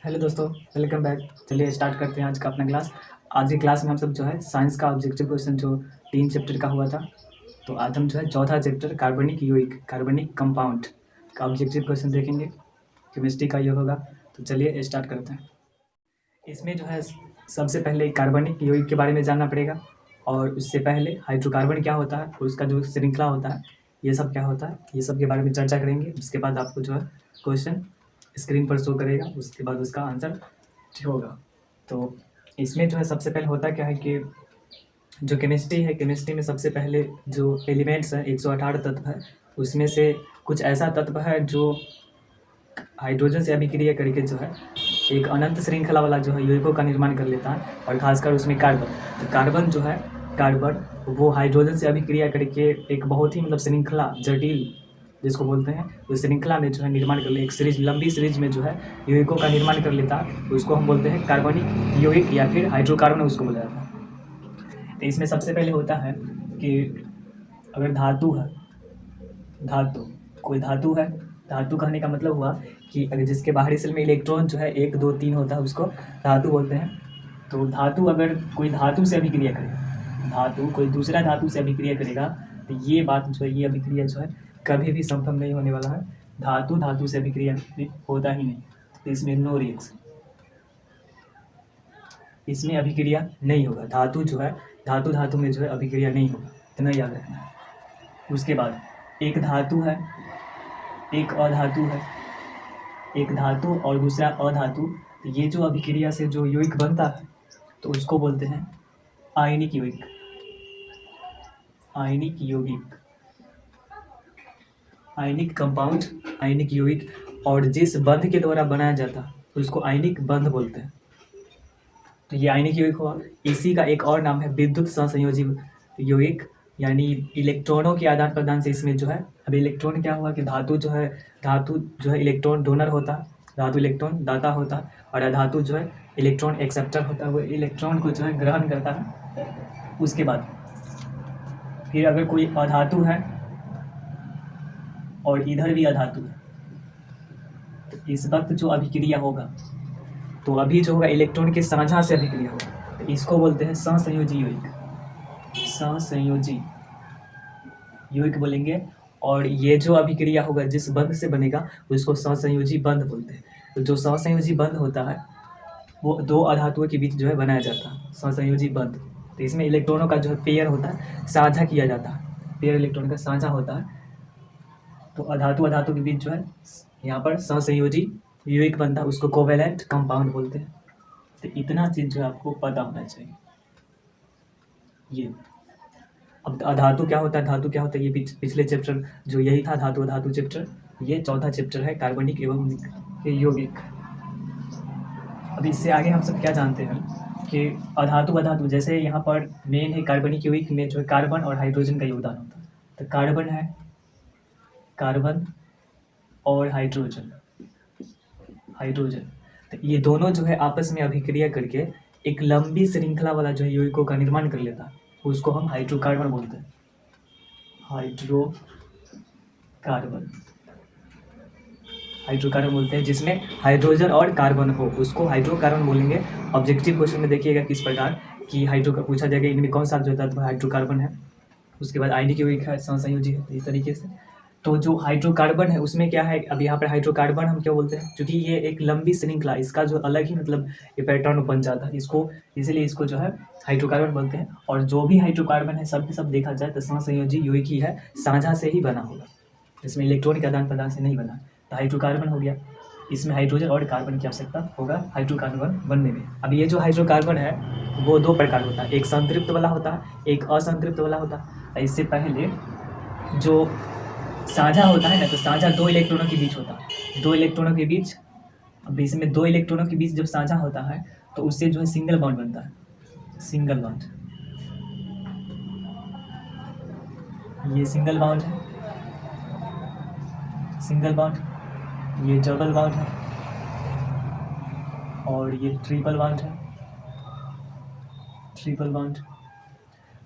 Hello दोस्तों, welcome back. चलिए start करते हैं आज का अपना क्लास। आज की क्लास में हम सब जो है साइंस का ऑब्जेक्टिव क्वेश्चन जो 3 चैप्टर का हुआ था, तो आज हम जो है चौथा चैप्टर कार्बनिक यौगिक कार्बनिक कंपाउंड का ऑब्जेक्टिव क्वेश्चन देखेंगे। केमिस्ट्री का ये होगा, तो चलिए स्टार्ट करते हैं। इसमें जो है सबसे पहले कार्बनिक यौगिक के बारे में जानना पड़ेगा, और उससे पहले हाइड्रोकार्बन क्या होता है, उसका जो श्रृंखला होता है, ये सब क्या होता है, ये सब के बारे में चर्चा करेंगे। उसके बाद आपको जो है क्वेश्चन स्क्रीन पर शो करेगा, उसके बाद उसका आंसर होगा। तो इसमें जो है सबसे पहले होता क्या है कि जो केमिस्ट्री है, केमिस्ट्री में सबसे पहले जो एलिमेंट्स हैं 118 तत्व है, उसमें से कुछ ऐसा तत्व है जो हाइड्रोजन से अभिक्रिया करके जो है एक अनंत श्रृंखला वाला जो है यौगिकों का निर्माण कर लेता है, और खासकर उसमें कार्बन। तो कार्बन जो है, कार्बन वो हाइड्रोजन से अभिक्रिया करके एक बहुत ही श्रृंखला जटिल जिसको बोलते हैं, उस श्रृंखला में जो है निर्माण कर ले, एक सीरीज लंबी सीरीज में जो है यौगिकों का निर्माण कर लेता है, उसको हम बोलते हैं कार्बनिक यौगिक या फिर हाइड्रोकार्बन उसको बोला जाता है। तो इसमें सबसे पहले होता है कि अगर धातु है, धातु कोई धातु है, धातु कहने का मतलब हुआ कि अगर जिसके बाहरी सेल में इलेक्ट्रॉन जो है 1 2 3 होता है, उसको धातु बोलते हैं। तो धातु अगर कोई धातु से अभिक्रिया करे, धातु कोई दूसरा धातु से अभिक्रिया करेगा, तो ये बात जो है, ये अभिक्रिया जो है कभी भी संभव नहीं होने वाला है। धातु धातु से अभिक्रिया होता ही नहीं, तो इसमें नो रिएक्शन, इसमें अभिक्रिया नहीं होगा। धातु जो है, धातु धातु में जो है अभिक्रिया नहीं होगा, इतना याद रखना है। उसके बाद एक धातु है, एक अधातु है, एक धातु और दूसरा अधातु, तो ये जो अभिक्रिया से जो यौगिक बनता है, तो उसको बोलते हैं आयनिक यौगिक, आयनिक यौगिक, आयनिक कंपाउंड, आयनिक यौगिक। और जिस बंध के द्वारा बनाया जाता है उसको आयनिक बंध बोलते हैं। तो ये आयनिक यौगिक हुआ। इसी का एक और नाम है विद्युत सहसंयोजी यौगिक, यानी इलेक्ट्रॉनों के आदान प्रदान से इसमें जो है, अब इलेक्ट्रॉन क्या हुआ कि धातु जो है इलेक्ट्रॉन डोनर होता है, धातु इलेक्ट्रॉन दाता होता है, और अधातु जो है इलेक्ट्रॉन एक्सेप्टर होता है, वो इलेक्ट्रॉन को जो है ग्रहण करता है। उसके बाद फिर अगर कोई अधातु है और इधर भी अधातु है, तो इस वक्त जो अभिक्रिया होगा, तो अभी जो होगा इलेक्ट्रॉन के साझा से अभिक्रिया होगा, तो इसको बोलते हैं सहसंयोजी यौगिक, सहसंयोजी यौगिक बोलेंगे। और ये जो अभिक्रिया होगा जिस बंध से बनेगा उसको सहसंयोजी बंध बोलते हैं। तो जो सहसंयोजी बंध होता है वो दो अधातुओं के बीच जो है बनाया जाता है, सहसंयोजी बंध। तो इसमें इलेक्ट्रॉनों का जो है पेयर होता है, साझा किया जाता है, पेयर इलेक्ट्रॉन का साझा होता है। तो अधातु अधातु के बीच जो है यहाँ पर सहसंयोजी यौगिक बनता है, उसको कोवेलेंट कंपाउंड बोलते हैं। तो इतना चीज़ जो है आपको पता होना चाहिए। ये अब धातु क्या होता है, धातु क्या होता है, ये पिछले चैप्टर जो यही था धातु धातु चैप्टर, ये चौथा चैप्टर है कार्बनिक एवं यौगिक। अब इससे आगे हम सब क्या जानते हैं कि अधातु अधातु, जैसे यहाँ पर मेन है कार्बनिक यौगिक में जो है कार्बन और हाइड्रोजन का योगदान होता है। तो कार्बन है, कार्बन और हाइड्रोजन, हाइड्रोजन, तो ये दोनों जो है आपस में अभिक्रिया करके एक लंबी श्रृंखला वाला जो है यौगिकों का निर्माण कर लेता है, उसको हम हाइड्रोकार्बन बोलते हैं, हाइड्रोकार्बन, हाइड्रोकार्बन बोलते हैं। जिसमें हाइड्रोजन और कार्बन हो उसको हाइड्रोकार्बन बोलेंगे। ऑब्जेक्टिव क्वेश्चन में देखिएगा किस प्रकार कि हाइड्रो पूछा जाएगा इनमें कौन सा जो तत्व हाइड्रोकार्बन है, उसके बाद आयनिक यौगिक है, सहसंयोजी है, इस तरीके से। तो जो हाइड्रोकार्बन है उसमें क्या है, अब यहाँ पर हाइड्रोकार्बन हम क्या बोलते हैं, क्योंकि ये एक लंबी श्रृंखला, इसका जो अलग ही ये पैटर्न बन जाता है, इसको इसीलिए इसको जो है हाइड्रोकार्बन बोलते हैं। और जो भी हाइड्रोकार्बन है सब के सब देखा जाए तो सहसंयोजी यौगिक ही है, साझा से ही बना होगा, इसमें इलेक्ट्रॉन के आदान प्रदान से नहीं बना। तो हाइड्रोकार्बन हो गया, इसमें हाइड्रोजन और कार्बन की आवश्यकता होगा हाइड्रोकार्बन बनने में। अब ये जो हाइड्रोकार्बन है वो दो प्रकार होता है, एक संतृप्त वाला होता है, एक असंतृप्त वाला होता है। इससे पहले जो साझा होता है ना, तो साझा दो इलेक्ट्रॉनों के बीच होता है, दो इलेक्ट्रॉनों के बीच। अब इसमें दो इलेक्ट्रॉनों के बीच जब साझा होता है तो उससे जो है सिंगल बॉन्ड बनता है, सिंगल बॉन्ड, ये सिंगल बॉन्ड है, सिंगल बॉन्ड, ये डबल बॉन्ड है, और ये ट्रिपल बॉन्ड है, ट्रिपल बॉन्ड।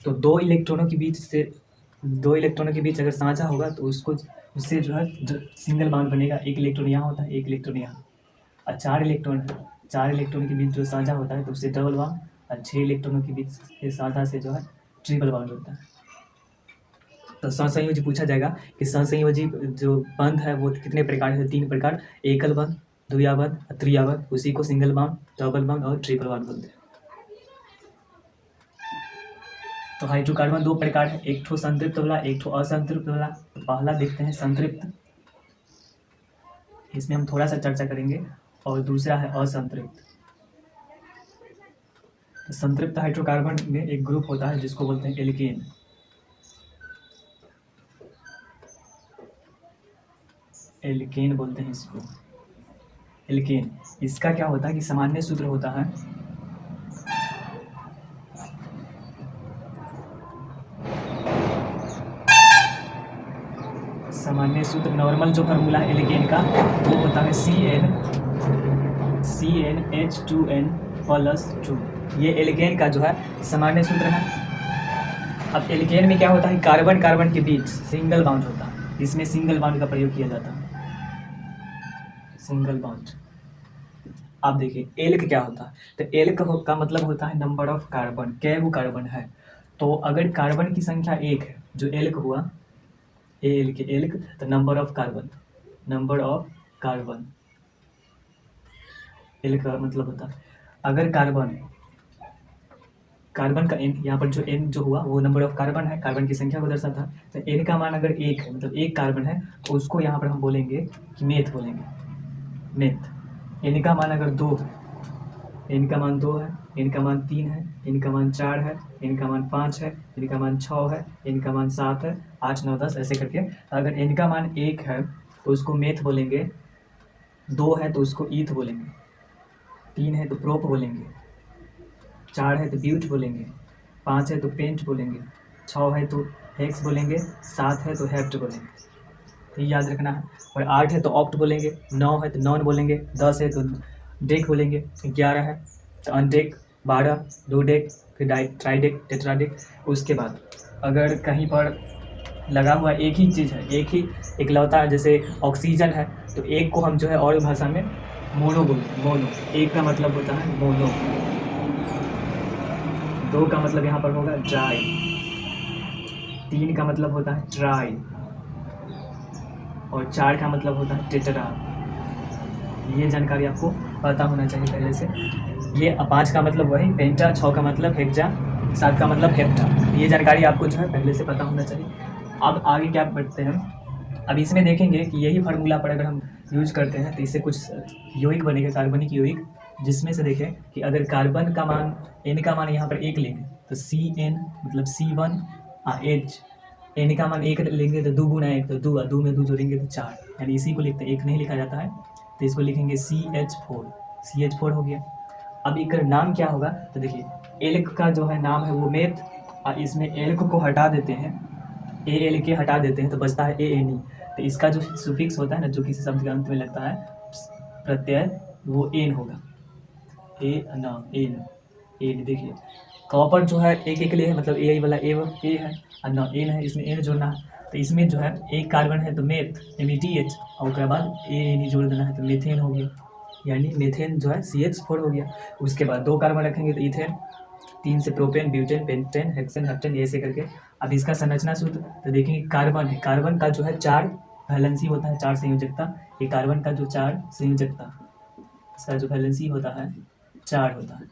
तो दो इलेक्ट्रॉनों के बीच अगर साझा होगा तो उससे जो है सिंगल बॉन्ड बनेगा। एक इलेक्ट्रॉन यहाँ होता है, एक इलेक्ट्रॉन यहाँ, और 4 इलेक्ट्रॉन है 4 इलेक्ट्रॉनों के बीच जो साझा होता है तो उससे डबल बॉन्ड, और 6 इलेक्ट्रॉनों के बीच के साझा से जो है ट्रिपल बॉन्ड होता है। तो सहसंयोजी पूछा जाएगा कि सहसंयोजी जो बंध है वो कितने प्रकार है? 3 प्रकार, एकल बंध, द्विया बंध, त्रिया बंध। उसी को सिंगल बॉन्ड, डबल बॉन्ड और ट्रिपल बॉन्ड बोलते हैं। तो हाइड्रोकार्बन 2 प्रकार है, एक ठो संतृप्त वाला, एक ठो असंतृप्त वाला। तो पहला देखते हैं संतृप्त, इसमें हम थोड़ा सा चर्चा करेंगे, और दूसरा है असंतृप्त। तो संतृप्त हाइड्रोकार्बन में एक ग्रुप होता है जिसको बोलते हैं एल्केन। एल्केन बोलते हैं इसको, एल्केन। इसका क्या होता है कि सामान्य सूत्र होता है सामान्य सूत्र, नॉर्मल जो फार्मूला है एल्केन का वो होता है CnH2n+2। ये एल्केन का जो है सामान्य सूत्र है। अब एल्केन में क्या होता है, कार्बन कार्बन के बीच सिंगल बॉन्ड होता है, इसमें सिंगल बॉन्ड का प्रयोग किया जाता है, सिंगल बॉन्ड। आप देखिए एल्क क्या होता है, तो एल्क का मतलब होता है नंबर ऑफ कार्बन, कै वो कार्बन है। तो अगर कार्बन की संख्या 1 है, जो एल्क हुआ, एल्क, तो number of carbon, number of carbon elk का मतलब होता है। अगर कार्बन का एन, यहाँ पर जो एन जो हुआ वो नंबर ऑफ कार्बन है, कार्बन की संख्या को दर्शाता है। तो एन का मान अगर 1 है, मतलब 1 कार्बन है, तो उसको यहाँ पर हम बोलेंगे कि मेथ बोलेंगे, मेथ। एन का मान अगर 2 है, एन का मान 2 है, एन का मान 3 है, एन का मान 4 है, एन का मान 5 है, एन का मान 6 है, एन का मान 7 है, 8, 9, 10 ऐसे करके। अगर एन का मान 1 है तो उसको मेथ बोलेंगे, 2 है तो उसको ईथ बोलेंगे, 3 है तो प्रोप बोलेंगे, 4 है तो ब्यूट बोलेंगे, 5 है तो पेंट बोलेंगे, 6 है तो हेक्स बोलेंगे, 7 है तो हेप्ट बोलेंगे। तो ये याद रखना है। और 8 है तो ऑप्ट बोलेंगे, 9 है तो नॉन बोलेंगे, 10 है तो डेक बोलेंगे, 11 है तो अनडेक, 12 दो डेक, फिर ट्राइडेक, टेट्राडेक। उसके बाद अगर कहीं पर लगा हुआ एक ही चीज़ है, एक ही इकलौता, जैसे ऑक्सीजन है, तो एक को हम जो है और भाषा में मोनो बोलते हैं, मोनो। एक का मतलब होता है मोनो, 2 का मतलब यहाँ पर होगा ड्राई, 3 का मतलब होता है ट्राई, और 4 का मतलब होता है टेट्रा। ये जानकारी आपको पता होना चाहिए पहले से। ये 5 का मतलब वही पेंटा, 6 का मतलब हेक्सा, 7 का मतलब हेप्टा। ये जानकारी आपको जो है पहले से पता होना चाहिए। अब आगे क्या बढ़ते हैं, अब इसमें देखेंगे कि यही फार्मूला पर अगर हम यूज करते हैं तो इससे कुछ यौगिक बनेगा, कार्बनिक यौगिक, जिसमें से देखें कि अगर कार्बन का मान, एन का मान यहाँ पर 1 लेंगे तो CN मतलब C1H, एन का मान 1 लेंगे तो 2 गुना 1 तो 2, 2 में 2 जोड़ेंगे तो 4, यानी इसी को लिखते हैं, 1 नहीं लिखा जाता है, तो इसको लिखेंगे CH4 हो गया। अब एक नाम क्या होगा, तो देखिए एल्क का जो है नाम है वो मेथ, और इसमें एल्क को हटा देते हैं, AL के हटा देते हैं तो बचता है ANE। तो इसका जो सुफिक्स होता है ना, जो किसी शब्द के अंत में लगता है प्रत्यय, वो एन होगा, एन। देखिए कॉपर जो है एक एक ले है, मतलब ए वाला ए है, और ना एन है, इसमें एन जोड़ना है। तो इसमें जो है एक कार्बन है तो मेथ, METH, और उसके बाद ANE जोड़ देना है तो मेथेन हो गया, यानी मेथेन जो है CH4 हो गया। उसके बाद 2 कार्बन रखेंगे तो इथेन, 3 से propane, butane, pentane, hexane, heptane, ऐसे करके। अब इसका संरचना सूत्र तो देखेंगे, कार्बन है, कार्बन का जो है 4 वैलेंसी होता है, 4 संयोजकता। ये कार्बन का जो 4 संयोजकता, इसका जो वैलेंसी होता है 4 होता है,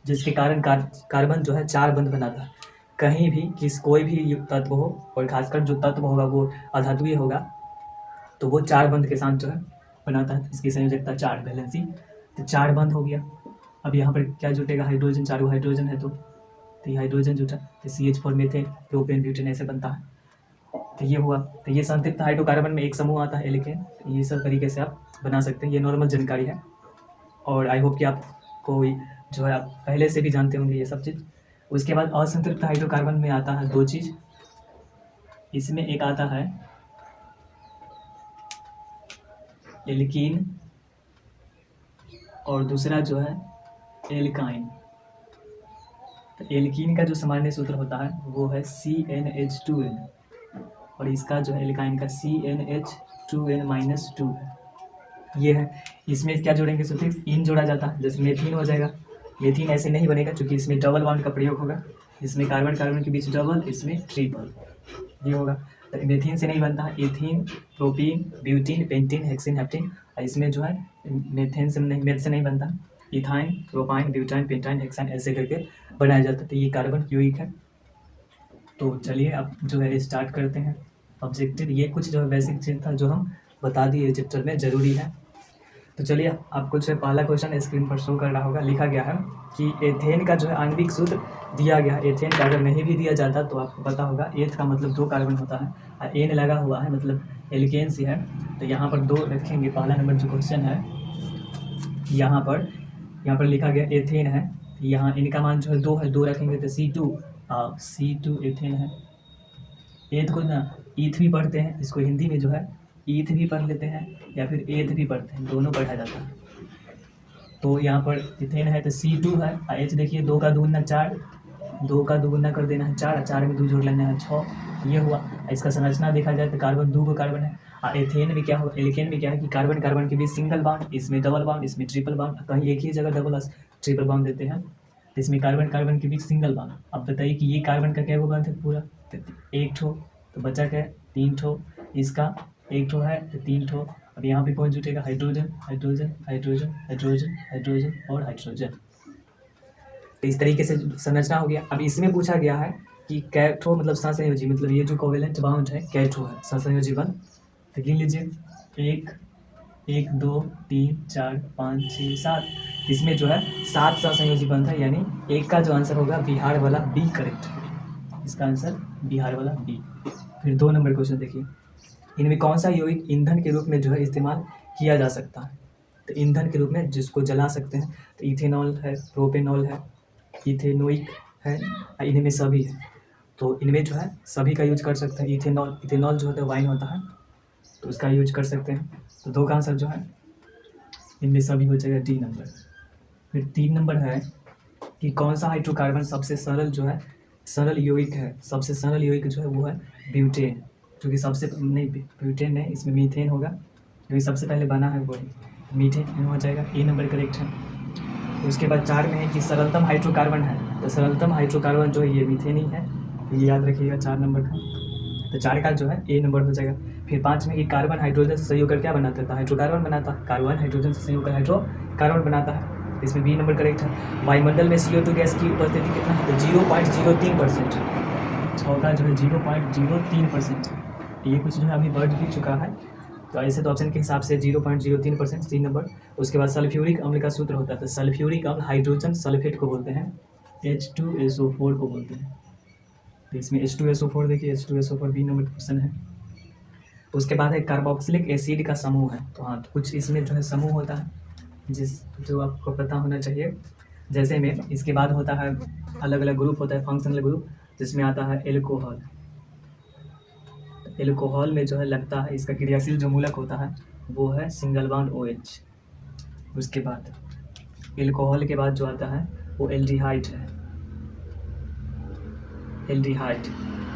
जिसके कारण कार्बन जो है 4 बंध बनाता है। कहीं भी कोई भी तत्व हो, और खासकर जो तत्व होगा वो अधातुय होगा, तो वो 4 बंध के साथ जो है बनाता है। इसकी संयोजकता 4 वैलेंसी, तो 4 बंध हो गया। अब यहाँ पर क्या जुटेगा, हाइड्रोजन, 4 हाइड्रोजन है तो ये हाइड्रोजन जुटा, तो CH4 मेथेन, प्रोपेन, ब्यूटेन ऐसे बनता है। तो ये हुआ। तो ये संतृप्त हाइड्रोकार्बन में एक समूह आता है एल्केन। ये सब तरीके से आप बना सकते हैं, ये नॉर्मल जानकारी है, और आई होप कि आपको जो है आप पहले से भी जानते होंगे ये सब चीज़। उसके बाद असंतृप्त हाइड्रोकार्बन में आता है 2 चीज़, इसमें एक आता है एल्कीन, और दूसरा जो है एल्काइन। तो एल्कीन का जो सामान्य सूत्र होता है वो है CnH2n, और इसका जो है एल्काइन का CnH2n-2 है। ये है, इसमें क्या जोड़ेंगे सुफिक्स इन जोड़ा जाता है, जैसे मेथीन हो जाएगा। मेथीन ऐसे नहीं बनेगा क्योंकि इसमें डबल बॉन्ड का प्रयोग होगा, इसमें कार्बन कार्बन के बीच डबल, इसमें ट्रिपल, ये होगा। तो मेथीन से नहीं बनता है, ethene, propene, butene, pentene, hexene, heptene. इसमें जो है मेथेन से नहीं, मेथ से नहीं बनता, ethyne, propyne, butyne, pentyne, hexyne ऐसे करके बनाया जाता है। तो ये कार्बन यौगिक है। तो चलिए अब जो है स्टार्ट करते हैं ऑब्जेक्टिव। ये कुछ जो है बेसिक चीज़ था जो हम बता दिए चैप्टर में ज़रूरी है। तो चलिए आपको जो है पहला क्वेश्चन स्क्रीन पर शो कर रहा होगा, लिखा गया है कि एथेन का जो है आणविक सूत्र दिया गया है। एथेन का अगर नहीं भी दिया जाता तो आपको पता होगा एथ का मतलब 2 कार्बन होता है और एन लगा हुआ है मतलब एल्केन्स ही है। तो यहाँ पर 2 रखेंगे। पहला नंबर जो क्वेश्चन है यहाँ पर लिखा गया एथेन है, यहाँ इनका मान जो है 2 है, 2 रखेंगे तो C2 एथेन है। एथ को ना ईथ भी पढ़ते हैं, इसको हिंदी में जो है ईथ भी पढ़ लेते हैं या फिर एथ भी पढ़ते हैं, दोनों पढ़ा जाता है। तो यहाँ पर इथेन है तो C2 है और H देखिए 2 का 2 गुना 4, 2 का 2 गुना कर देना है 4, 4 में 2 जोड़ लेना है 6, ये हुआ। इसका संरचना देखा जाए तो कार्बन 2 को कार्बन है और एथेन में क्या होगा, एल्केन में क्या है कि कार्बन कार्बन के बीच सिंगल बॉन्ड, इसमें डबल बॉन्ड, इसमें ट्रिपल बॉन्ड, कहीं एक ही जगह डबल ट्रिपल बॉन्ड देते हैं। तो इसमें कार्बन कार्बन के बीच सिंगल बॉन्ड। अब बताइए कि ये कार्बन का क्या वो बॉन्ड है पूरा, तो 1 ठो, तो बचा क्या 3 ठो, इसका 1 ठो है तो 3 ठो। अब यहाँ पे कौन जुटेगा, hydrogen hydrogen hydrogen hydrogen hydrogen और हाइड्रोजन। तो इस तरीके से संरचना हो गया। अब इसमें पूछा गया है कि कैठो मतलब सहसंयोजी, मतलब ये जो कोवेलेंट बाउंड है कैठो है, सहसंयोजी बंध। तो गिन लीजिए 1 1 2 3 4 5 6 7, इसमें जो है 7 सहसंयोजी बंध है, यानी एक का जो आंसर होगा बिहार वाला बी करेक्ट है, इसका आंसर बिहार वाला बी। फिर 2 नंबर क्वेश्चन देखिए, इनमें कौन सा यौगिक ईंधन के रूप में जो है इस्तेमाल किया जा सकता है। तो ईंधन के रूप में जिसको जला सकते हैं, तो इथेनॉल है, प्रोपेनॉल है, इथेनोइक है, इनमें सभी है। तो इनमें जो है सभी का यूज कर सकते हैं। इथेनॉल जो होता है वाइन होता है, तो उसका यूज कर सकते हैं। तो 2 का आंसर जो है इनमें सभी हो जाएगा डी नंबर। फिर 3 नंबर है कि कौन सा हाइड्रोकार्बन सबसे सरल जो है सरल यौगिक है, सबसे सरल यौगिक जो है वो है ब्यूटेन, जो कि सबसे नहीं ब्यूटेन है, इसमें मीथेन होगा, जो कि सबसे पहले बना है वही मीथेन हो जाएगा, ए नंबर करेक्ट है। उसके बाद 4 में है कि सरलतम हाइड्रोकार्बन है, तो सरलतम हाइड्रोकार्बन जो है ये मीथेन ही है, तो ये याद रखिएगा 4 नंबर का। तो 4 का जो है ए नंबर हो जाएगा। फिर 5 में कि कार्बन हाइड्रोजन से संयोग कर क्या बनाता है, हाइड्रोकार्बन बनाता है, कार्बन हाइड्रोजन से संयोग कर हाइड्रोकार्बन बनाता है, इसमें बी नंबर करेक्ट है। वायुमंडल में CO2 गैस की उपस्थिति कितना है, तो 0.03%। 6 का जो है 0.03%, ये कुछ जो है अभी बढ़ भी चुका है, तो ऐसे तो ऑप्शन के हिसाब से 0.03% 3 नंबर। उसके बाद सल्फ्यूरिक अम्ल का सूत्र होता है, तो सल्फ्यूरिक अम्ल हाइड्रोजन सल्फेट को बोलते हैं, H2SO4 को बोलते हैं। तो इसमें H2SO4 देखिए, H2SO4 बी नंबर क्वेश्चन है। उसके बाद है कार्बोक्सिलिक एसिड का समूह है, तो हाँ कुछ इसमें जो है समूह होता है जो आपको पता होना चाहिए। जैसे में इसके बाद होता है अलग अलग ग्रुप होता है, फंक्शनल ग्रुप, जिसमें आता है एल्कोहल। एल्कोहल में जो है लगता है इसका क्रियाशील जो मूलक होता है वो है सिंगल बॉन्ड OH। उसके बाद एल्कोहल के बाद जो आता है वो एल्डिहाइड है, एल्डिहाइड।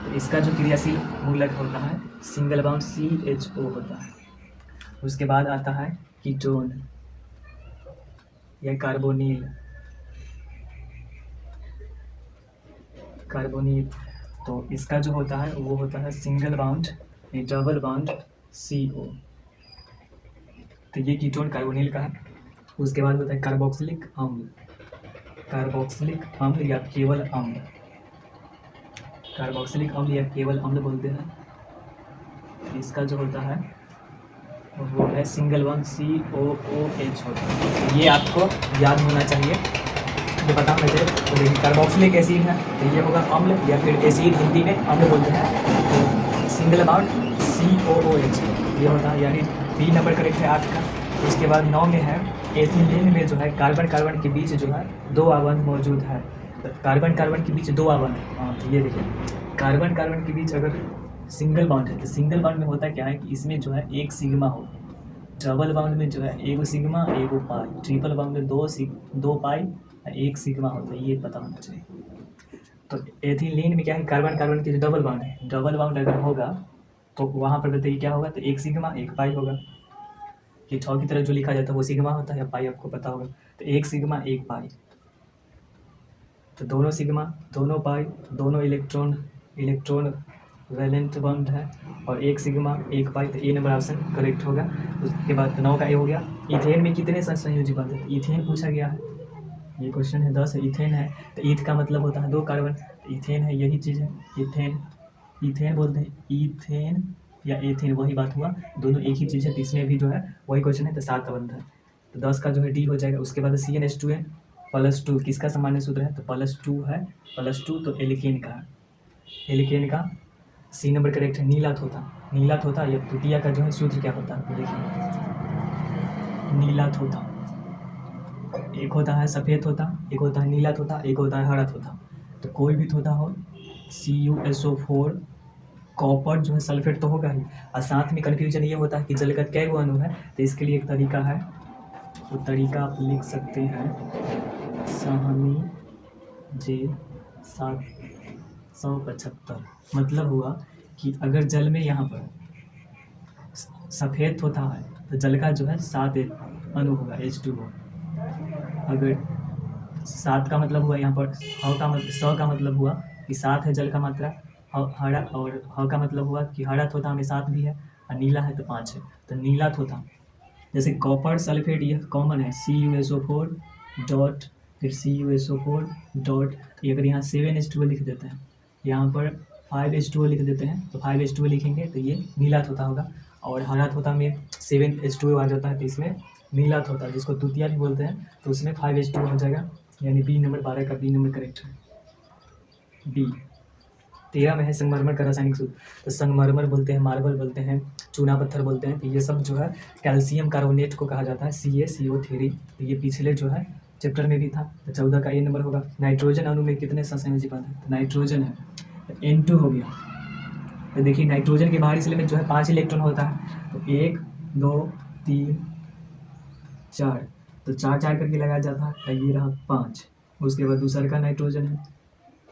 तो इसका जो क्रियाशील मूलक होता है सिंगल बॉन्ड CHO होता है। उसके बाद आता है कीटोन या कार्बोनिल, तो इसका जो होता है वो होता है single bond double bond CO, तो ये कीटोन कार्बोनिल का है। उसके बाद होता है कार्बोक्सिलिक अम्ल, कार्बोक्सिलिक अम्ल या केवल अम्ल, कार्बोक्सिलिक अम्ल या केवल अम्ल बोलते हैं। इसका जो होता है वो है सिंगल बॉन्ड COOH होता है, ये आपको याद होना चाहिए, जो पता होना चाहिए। तो देखिए कार्बोक्सिलिक एसिड है तो ये होगा अम्ल या फिर एसिड हिंदी में अम्ल बोलते हैं, तो सिंगल बॉन्ड COOH ये होता है, यानी बी नंबर करेक्ट है 8 का। उसके बाद 9 में है एथिलीन में जो है कार्बन कार्बन के बीच जो है 2 आबंध मौजूद है, तो कार्बन कार्बन के बीच 2 आबंध। हाँ तो ये देखिए कार्बन कार्बन के बीच अगर सिंगल बॉन्ड है तो सिंगल बॉन्ड में होता क्या है कि इसमें जो है 1 सिग्मा हो, डबल बॉन्ड में जो है 1 सिग्मा 1 पाई, ट्रिपल बॉन्ड में 2 पाई 1 सिग्मा होता है, ये पता होना चाहिए। तो एथिलीन में क्या है कार्बन कार्बन के जो डबल बॉन्ड है, डबल बॉन्ड अगर होगा तो वहाँ पर बताइए क्या होगा, तो 1 सिग्मा 1 पाई होगा। कि ठौ की तरह जो लिखा जाता है वो सिग्मा होता है या पाई, आपको पता होगा। तो एक सिग्मा एक पाई, तो दोनों सिग्मा दोनों पाई दोनों इलेक्ट्रॉन वैलेंट बॉन्ड है, और एक सिग्मा एक पाई, तो ए नंबर ऑप्शन करेक्ट होगा। उसके बाद 9 का ए हो गया। इथेन में कितने संयोजी बंध है? इथेन पूछा गया है, ये क्वेश्चन है 10 है। इथेन है तो ईथ का मतलब होता है 2 कार्बन, तो इथेन है, यही चीज़ है। इथेन बोलते हैं, इथेन या एथेन वही बात हुआ, दोनों एक ही चीज़ है। तो इसमें भी जो है वही क्वेश्चन है, तो 7 का बनता है। तो 10 का जो है डी हो जाएगा। उसके बाद CnH2n +2 किसका सामान्य सूत्र है? तो +2 है, +2 तो एल्केन का है। एल्केन का सी नंबर करेक्ट है। नीलाथ होता या तृतीया का जो है सूत्र क्या होता है देखिए, नीलाथ होता, एक होता है सफ़ेद होता, एक होता है नीलाथ होता, एक होता है हराथ होता। तो कोई भी होता हो CuSO4 कॉपर जो है सल्फेट तो होगा ही, और साथ में कन्फ्यूजन ये होता है कि जल का कै गो अणु है। तो इसके लिए एक तरीका है, तो तरीका आप लिख सकते हैं सहनी जे 775। मतलब हुआ कि अगर जल में यहाँ पर सफ़ेद होता है तो जल का जो है 7 अणु होगा, H2O। अगर 7 का मतलब हुआ यहाँ पर सौ का मतलब हुआ कि 7 है जल का मात्रा, हरा, और ह का मतलब हुआ कि हरा थोथा में 7 भी है, और नीला है तो 5 है, तो नीला थोथा। जैसे कॉपर सल्फेट ये कॉमन है, CuSO4 डॉट फिर CuSO4 डॉट, अगर यहाँ 7H2O लिख देते हैं, यहाँ पर 5H2O लिख देते हैं, तो 5H2O लिखेंगे तो ये नीला थोथा होगा। और हरा थोथा में 7H2O आ जाता है, तो इसमें नीला थोथा, जिसको तुतिया भी बोलते हैं, तो उसमें 5H2O हो जाएगा। यानी बी नंबर 12 का बी नंबर करेक्ट है। बी 13 में है संगमरमर का रासायनिक सूत्र। तो संगमरमर बोलते हैं, मार्बल बोलते हैं, चूना पत्थर बोलते हैं, तो ये सब जो है कैल्शियम कार्बोनेट को कहा जाता है, CaCO3। तो ये पिछले जो है चैप्टर में भी था। तो 14 का ए नंबर होगा। नाइट्रोजन अणु में कितने सहसंयोजी बंध है? तो नाइट्रोजन है N2 हो गया। तो देखिए नाइट्रोजन के बाहरी सेल में जो है 5 इलेक्ट्रॉन होता है, तो 1 2 3 4, तो 4 4 करके लगाया जाता है, तो ये रहा 5। उसके बाद दूसरा का नाइट्रोजन है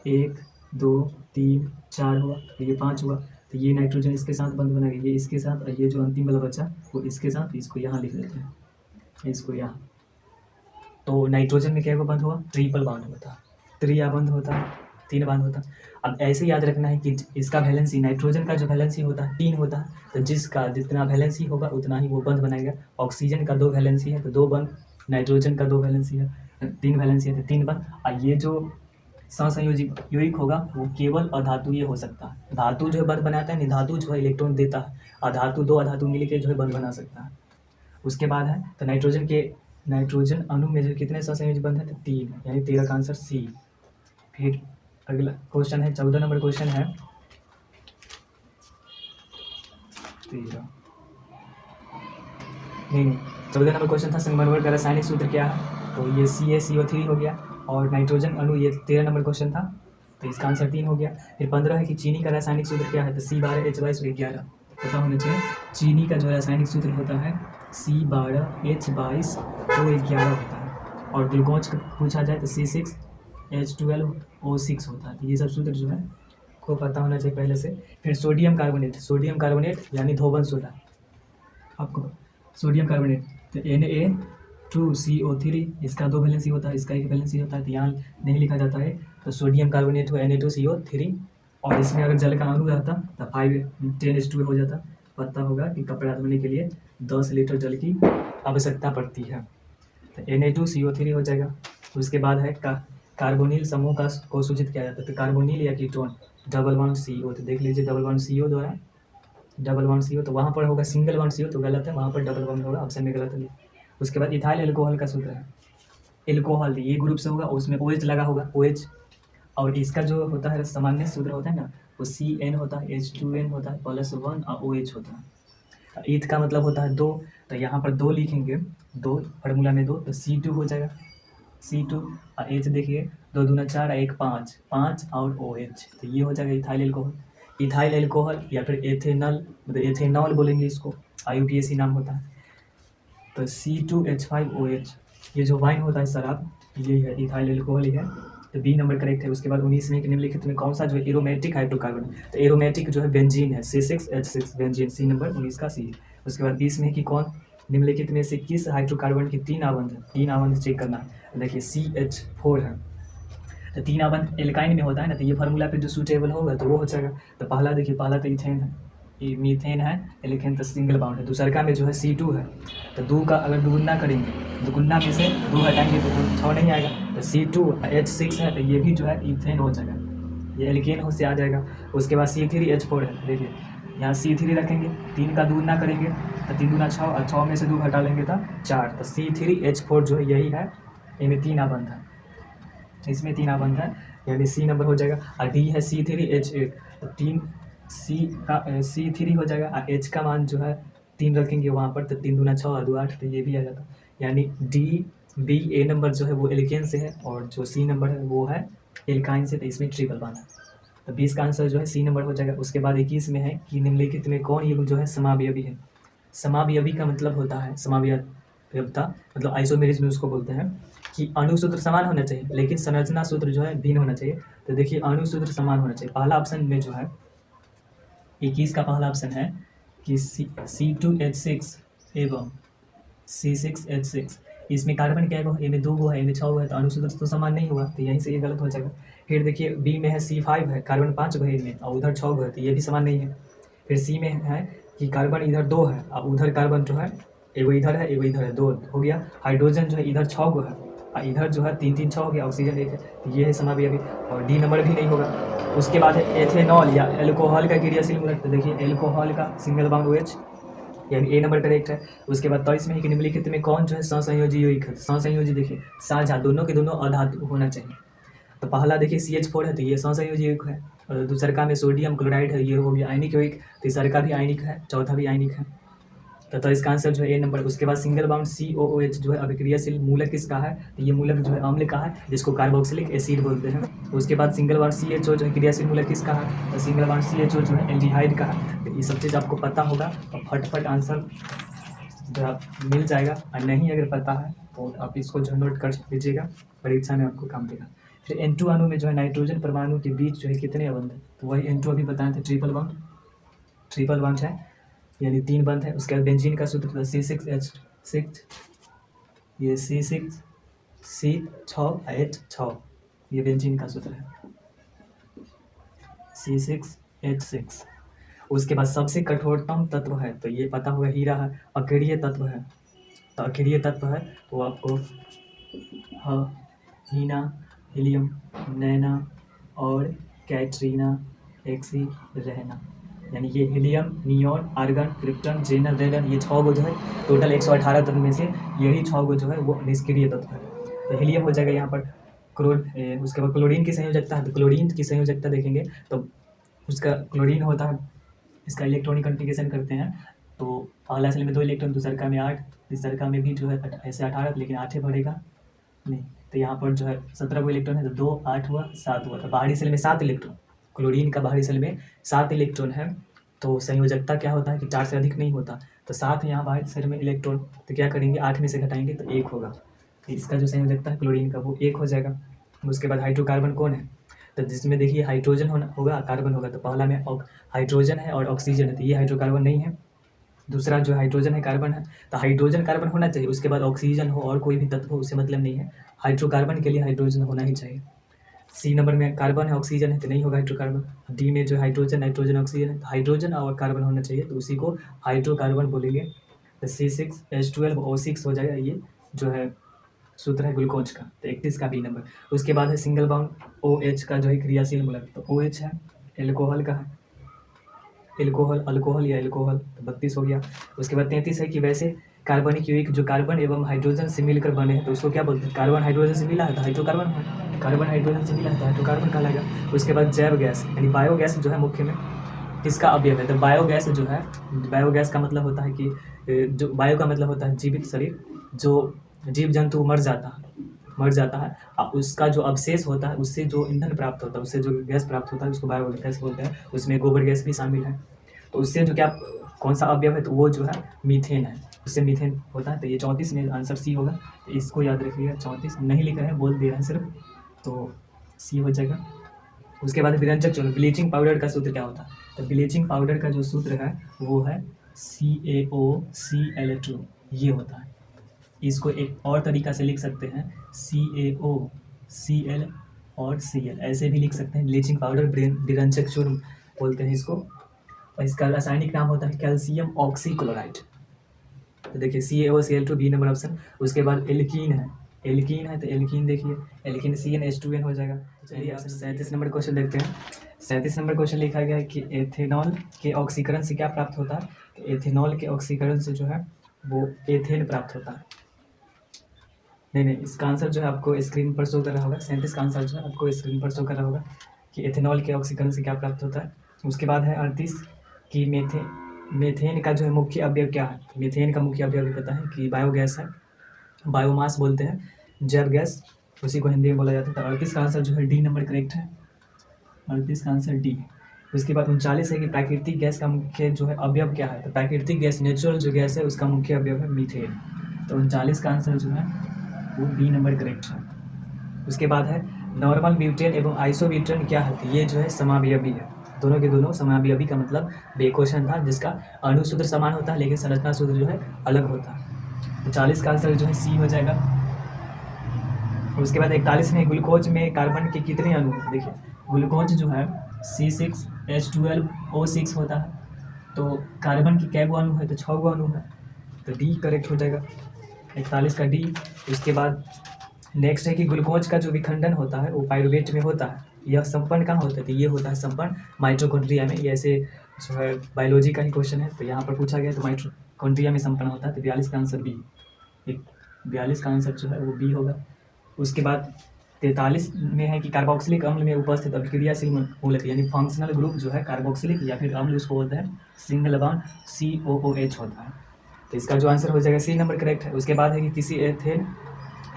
1 2 3 4 हुआ, तो ये 5 हुआ। तो ये नाइट्रोजन इसके साथ बंध बनेगा, ये इसके साथ, और ये जो अंतिम वाला बचा वो इसके साथ। इसको यहाँ लिख देते हैं, इसको यहाँ। तो नाइट्रोजन में क्या बंध हुआ? ट्रिपल बॉन्ड होता है, त्रिया बंध होता है, 3 बंध होता है। अब ऐसे याद रखना है कि इसका वैलेंसी, नाइट्रोजन का जो वैलेंसी होता है 3 होता है, तो जिसका जितना वैलेंसी होगा उतना ही वो बंध बनाएगा। ऑक्सीजन का 2 वैलेंसी है तो 2 बंध, नाइट्रोजन का 2 वैलेंसी है, 3 वैलेंसी है तो 3 बंध। और ये जो सहसंयोजी यौगिक होगा वो केवल अधातुय हो सकता है। धातु जो है बंध बनाता है, निधातु जो है इलेक्ट्रॉन देता है, अधातु 2 अधातु मिल के जो है बंध बना सकता है। उसके बाद है तो नाइट्रोजन अणु में जो कितने सहसंयोजी बंध है? तो 3, यानी 13 का आंसर सी। फिर अगला क्वेश्चन है 14 नंबर क्वेश्चन है 13 नहीं 14 नंबर क्वेश्चन था संगमरमर का रासायनिक सूत्र क्या है? तो ये CaCO3 हो गया। और नाइट्रोजन अणु ये 13 नंबर क्वेश्चन था, तो इसका आंसर 3 हो गया। फिर 15 है कि चीनी का रासायनिक सूत्र क्या है? तो C12H2211 पता होना चाहिए। चीनी का जो रासायनिक सूत्र होता है C12H22O11 होता है। और ग्लूकोज का पूछा जाए तो C6H12O6 होता है। तो ये सब सूत्र जो है को पता होना चाहिए पहले से। फिर सोडियम कार्बोनेट यानी धोबन सोडा, आपको सोडियम कार्बोनेट, तो Na2CO3, इसका 2 वैलेंसी होता है, इसका 1 वैलेंसी होता है, तो यहाँ नहीं लिखा जाता है। तो सोडियम कार्बोनेट हो Na2CO3, और इसमें अगर जल का अणु रहता तो 510H2 हो जाता। पता होगा कि कपड़ा धोने के लिए 10 लीटर जल की आवश्यकता पड़ती है, तो Na2CO3 हो जाएगा। उसके बाद है कार्बोनिल समूह को सूचित किया जाता है। तो कार्बोनिल या कीटोन डबल बॉन्ड CO, तो देख लीजिए डबल बॉन्ड CO द्वारा, डबल बॉन्ड CO, तो वहाँ पर होगा सिंगल बॉन्ड CO, तो गलत है, वहाँ पर डबल बॉन्ड होगा, ऑप्शन में गलत है। उसके बाद इथाइल एल्कोहल का सूत्र है, एल्कोहल ये ग्रुप से होगा, उसमें OH लगा होगा, OH। और इसका जो होता है सामान्य सूत्र होता है ना, वो CN होता है, H2N होता है, +1 और OH होता है। ईथ का मतलब होता है 2, तो यहाँ पर 2 लिखेंगे, 2 फार्मूला में 2, तो C2 हो जाएगा, C2। और H देखिए 2 दूना 4 1 5 5 और OH, तो ये हो जाएगा इथाइल एल्कोहल या फिर एथेनॉल, मतलब एथेनॉल बोलेंगे इसको, IUPAC नाम होता है। तो C2H5OH, ये जो वाइन होता है शराब, ये है इथाइल एल्कोहल ही है, तो बी नंबर करेक्ट है। उसके बाद 19 में निम्नलिखित में कौन सा जो है एरोमेटिक हाइड्रोकार्बन, तो एरोमेटिक जो है बेंजीन है, C6H6 बेंजीन, सी नंबर 19 का सी। उसके बाद 20 में कि कौन निम्नलिखित में से किस हाइड्रोकार्बन की 3 आबंध चेक करना है। देखिए CH4 है, तो 3 आबंध एल्काइन में होता है ना, तो ये फार्मूला पे जो सूटेबल होगा तो वो हो जाएगा। तो पहला देखिए, पहला तो इथेन है, ये मीथेन है, लेकिन तो सिंगल बाउंड है। दूसरा का में जो है C2 है, तो 2 का अगर दुगुना करेंगे, दुगुना में से 2 हटाएंगे तो 6 नहीं आएगा। तो C2H6 है, तो ये भी जो है इथेन हो जाएगा, ये एल्केन हो से आ जाएगा। उसके बाद C3H4 है, देखिए यहाँ C3 रखेंगे, 3 का दुगुना करेंगे तो 3 दूना 6, और 6 में से 2 हटा लेंगे तो 4। तो C3H4 जो है यही है, इनमें 3 आबंध है, इसमें 3 आबंध है, यानी C नंबर हो जाएगा। और D है C3H8, तो 3 C3 हो जाएगा, और H का मान जो है 3 रखेंगे वहाँ पर, तो 3 दूना 6 और 2 8, तो ये भी आ जाता। यानी A नंबर जो है वो एल्केन से है, और जो C नंबर है वो है एल्काइन से, तो इसमें ट्रिपल बॉन्ड है। तो 20 का आंसर जो है C नंबर हो जाएगा। उसके बाद 21 में है कि निम्नलिखित में कौन युग्म जो है समावयवी है। समावयवी का मतलब होता है, समावयवता मतलब आइसोमेरिज्म उसको बोलते हैं, कि अणुसूत्र समान होना चाहिए लेकिन संरचना सूत्र जो है भिन्न होना चाहिए। तो देखिए अणुसूत्र समान होना चाहिए, पहला ऑप्शन में जो है 21 का पहला ऑप्शन है कि C2H6 एवं C6H6, इसमें कार्बन क्या है, इनमें 2 गो है, इनमें 6 गो है, तो अणुसूत्र तो समान नहीं हुआ, तो यहीं से ये गलत हो जाएगा। फिर देखिए B में है C5 है, कार्बन 5 गो है इनमें, और उधर 6 गो है, तो ये भी समान नहीं है। फिर C में है कि कार्बन इधर 2 है, और उधर कार्बन जो है एगो इधर है, एगो इधर है, 2 हो गया। हाइड्रोजन जो है इधर 6 गो है, और इधर जो है 3 3 6 हो गया, ऑक्सीजन 1 है, तो ये है समावयवी, और D नंबर भी नहीं होगा। उसके बाद है एथेनॉल या एल्कोहल का क्रियाशील मूलक, तो देखिए एल्कोहल का सिंगल बॉन्ड OH, यानी A नंबर करेक्ट है। उसके बाद 23 में है कि निम्नलिखित में कौन जो है सहसंयोजी यौगिक है। सहसंयोजी देखिए साझा, दोनों के दोनों अधातु होना चाहिए। तो पहला देखिए CH4 है, तो ये सहसंयोजी यौगिक है, और दूसरा का में सोडियम क्लोराइड है, ये हो गया आयनिक यौगिक, तीसरा का भी आयनिक है, चौथा भी आयनिक है, तो इसका आंसर जो है A नंबर। उसके बाद सिंगल बाउंड COOH जो है अभिक्रियाशील मूलक किसका है, तो ये मूलक जो है अम्ल का है, जिसको कार्बोक्सिलिक एसिड बोलते हैं। उसके बाद सिंगल बाउंड CHO जो है क्रियाशील मूलक किसका है, तो सिंगल बाउंड CHO जो है एल्डिहाइड का है। तो ये सब चीज़ आपको पता होगा, और फटफट आंसर जो है मिल जाएगा, और नहीं अगर पता है तो आप इसको जो नोट कर लीजिएगा, परीक्षा में आपको काम देगा। फिर N2 अणु में जो है नाइट्रोजन परमाणु के बीच जो है कितने बंध है, तो वही N2 अभी बताए थे, ट्रिपल बॉन्ड है, यानी 3 बंध है। उसके बाद बेंजीन का सूत्र C6H6, ये C6H6, ये बेंजीन का सूत्र है C6H6। उसके बाद सबसे कठोरतम तत्व है, तो ये पता होगा हीरा है। अकेरिय तत्व है, तो अकेरिय तत्व है वो आपको हीना, हीलियम, नैना और कैटरीना, एक्सी, रहना, यानी ये हीलियम, नियोन, आर्गन, क्रिप्टन, जेनर, रेडन, ये 6 गो जो है टोटल 118 तत्व में से यही 6 गो जो है वो निष्क्रिय तत्व है। तो हीलियम हो जाएगा यहाँ पर उसके बाद क्लोरीन की संयोजकता है, तो क्लोरीन की संयोजकता देखेंगे तो उसका क्लोरीन होता है, इसका इलेक्ट्रॉनिक कॉन्फ़िगरेशन करते हैं, तो पहला सेल में 2 इलेक्ट्रॉन, दूसरे का में 8, तीसरे का में भी जो है ऐसे 18, लेकिन 8 भरेगा नहीं, तो यहाँ पर जो है 17 गो इलेक्ट्रॉन है, तो 2 8 हुआ, 7 हुआ, तो बाहरी सेल में 7 इलेक्ट्रॉन, क्लोरीन का बाहरी सेल में 7 इलेक्ट्रॉन है, तो संयोजकता क्या होता है कि 4 से अधिक नहीं होता, तो 7 यहाँ बाहरी सेल में इलेक्ट्रॉन, तो क्या करेंगे 8 में से घटाएंगे तो 1 होगा, तो इसका जो संयोजकता है क्लोरीन का वो 1 हो जाएगा। उसके बाद हाइड्रोकार्बन कौन है, तो जिसमें देखिए हाइड्रोजन होगा, कार्बन होगा, तो पहला में हाइड्रोजन है और ऑक्सीजन है, तो ये हाइड्रोकार्बन नहीं है। दूसरा जो हाइड्रोजन है कार्बन है, तो हाइड्रोजन कार्बन होना चाहिए, उसके बाद ऑक्सीजन हो और कोई भी तत्व हो उससे मतलब नहीं है, हाइड्रोकार्बन के लिए हाइड्रोजन होना ही चाहिए। C नंबर में कार्बन है, ऑक्सीजन है, तो नहीं होगा हाइड्रोकार्बन। D में जो हाइड्रोजन ऑक्सीजन है, तो हाइड्रोजन और कार्बन होना चाहिए, तो उसी को हाइड्रोकार्बन बोलेंगे। तो C6H12O6 हो जाएगा, ये जो है सूत्र है ग्लूकोज का, तो 31 का B नंबर। उसके बाद है सिंगल बाउंड OH का जो है क्रियाशील मूलक, तो OH है, एल्कोहल का है, अल्कोहल या एल्कोहल, तो 32 हो गया। उसके बाद 33 है कि वैसे कार्बनिक यौगिक जो कार्बन एवं हाइड्रोजन से मिलकर बने हैं, तो उसको क्या बोलते हैं, कार्बन हाइड्रोजन से मिला है तो हाइड्रोकार्बन है, कार्बन हाइड्रोजन से मिला है तो हाइड्रोकार्बन कहलाएगा। उसके बाद जैव गैस यानी बायोगैस जो है मुख्य में किसका अवयव है, तो बायोगैस जो है, बायोगैस का मतलब होता है कि जो बायो का मतलब होता है जीवित शरीर, जो जीव जंतु मर जाता है और उसका जो अवशेष होता है उससे जो ईंधन प्राप्त होता है, उससे जो गैस प्राप्त होता है उसको बायोगैस बोलते हैं। उसमें गोबर गैस भी शामिल है, तो उससे जो क्या कौन सा अवयव है, तो वो जो है मीथेन है, उससे मीथेन होता है। तो ये 34 में आंसर C होगा, तो इसको याद रखिएगा। 34 नहीं लिख रहे हैं, बोल दे रहे हैं सिर्फ, तो C हो जाएगा। उसके बाद विरंजक चूर्ण, ब्लीचिंग पाउडर का सूत्र क्या होता है, तो ब्लीचिंग पाउडर का जो सूत्र है वो है CaOCl2, ये होता है। इसको एक और तरीका से लिख सकते हैं CaO, Cl और Cl, ऐसे भी लिख सकते हैं। ब्लीचिंग पाउडर, विरंजक चूर्ण बोलते हैं इसको, और इसका रासायनिक नाम होता है कैल्शियम ऑक्सीक्लोराइड। तो देखिए CaO, Cl2 B number option. उसके बाद एल्कीन है, तो एल्कीन देखिए, एल्कीन CnH2n हो जाएगा। चलिए अब 37 नंबर क्वेश्चन देखते हैं। 37 नंबर क्वेश्चन लिखा गया है कि एथेनॉल के ऑक्सीकरण से क्या प्राप्त होता है। तो एथेनॉल के ऑक्सीकरण से जो है वो एथेन प्राप्त होता है। नहीं, इसका आंसर जो है आपको स्क्रीन पर शो कर रहा होगा। 37 का आंसर जो है आपको स्क्रीन पर शो कर रहा होगा कि एथेनॉल के ऑक्सीकरण से क्या प्राप्त होता है। उसके बाद है 38 कि मेथेन का जो है मुख्य अवयव क्या है। मेथेन का मुख्य अवयव पता है कि बायोगैस है, बायोमास बोलते हैं, जैव गैस, उसी को हिंदी में बोला जाता है। तो 38 का आंसर जो है डी नंबर करेक्ट है, 38 का आंसर डी। उसके बाद 39 है कि प्राकृतिक गैस का मुख्य जो है अवयव क्या है। तो प्राकृतिक गैस, नेचुरल जो गैस है उसका मुख्य अवयव है मीथेन। तो 39 का आंसर जो है वो बी नंबर करेक्ट है। उसके बाद है नॉर्मल ब्यूटेन एवं आइसोब्यूटेन क्या है। तो ये जो है समावयवी है, दोनों के दोनों समावयवी का मतलब बेक्वेश्चन था, जिसका अणुसूत्र समान होता है लेकिन संरचना सूत्र जो है अलग होता है। तो 40 का आंसर जो है सी हो जाएगा। उसके बाद 41 में ग्लूकोज में कार्बन के कितने अणु हैं। देखिए ग्लूकोज जो है C6H12O6 होता है, तो कार्बन की कै गो अणु है, तो 6 गो अणु है, तो डी करेक्ट हो जाएगा, 41 का डी। उसके बाद नेक्स्ट है कि ग्लूकोज का जो विखंडन होता है वो पाइरुवेट में होता है। यह संपन्न कहाँ होता है। तो ये होता है संपन्न माइटोकॉन्ड्रिया में। ये ऐसे जो है बायोलॉजी का ही क्वेश्चन है, तो यहाँ पर पूछा गया तो माइटोकॉन्ड्रिया में संपन्न होता है। तो 42 का आंसर बी, 42 का आंसर जो है वो बी होगा। उसके बाद 43 में है कि कार्बोक्सिलिक अम्ल में उपस्थित अभिक्रियाशील मूलक यानी फंक्शनल ग्रुप जो है कार्बोक्सिलिक या फिर अम्ल उसको बोलते हैं सिंगल बॉन्ड COOH होता है। तो इसका जो आंसर हो जाएगा सी नंबर करेक्ट है। उसके बाद है कि किसी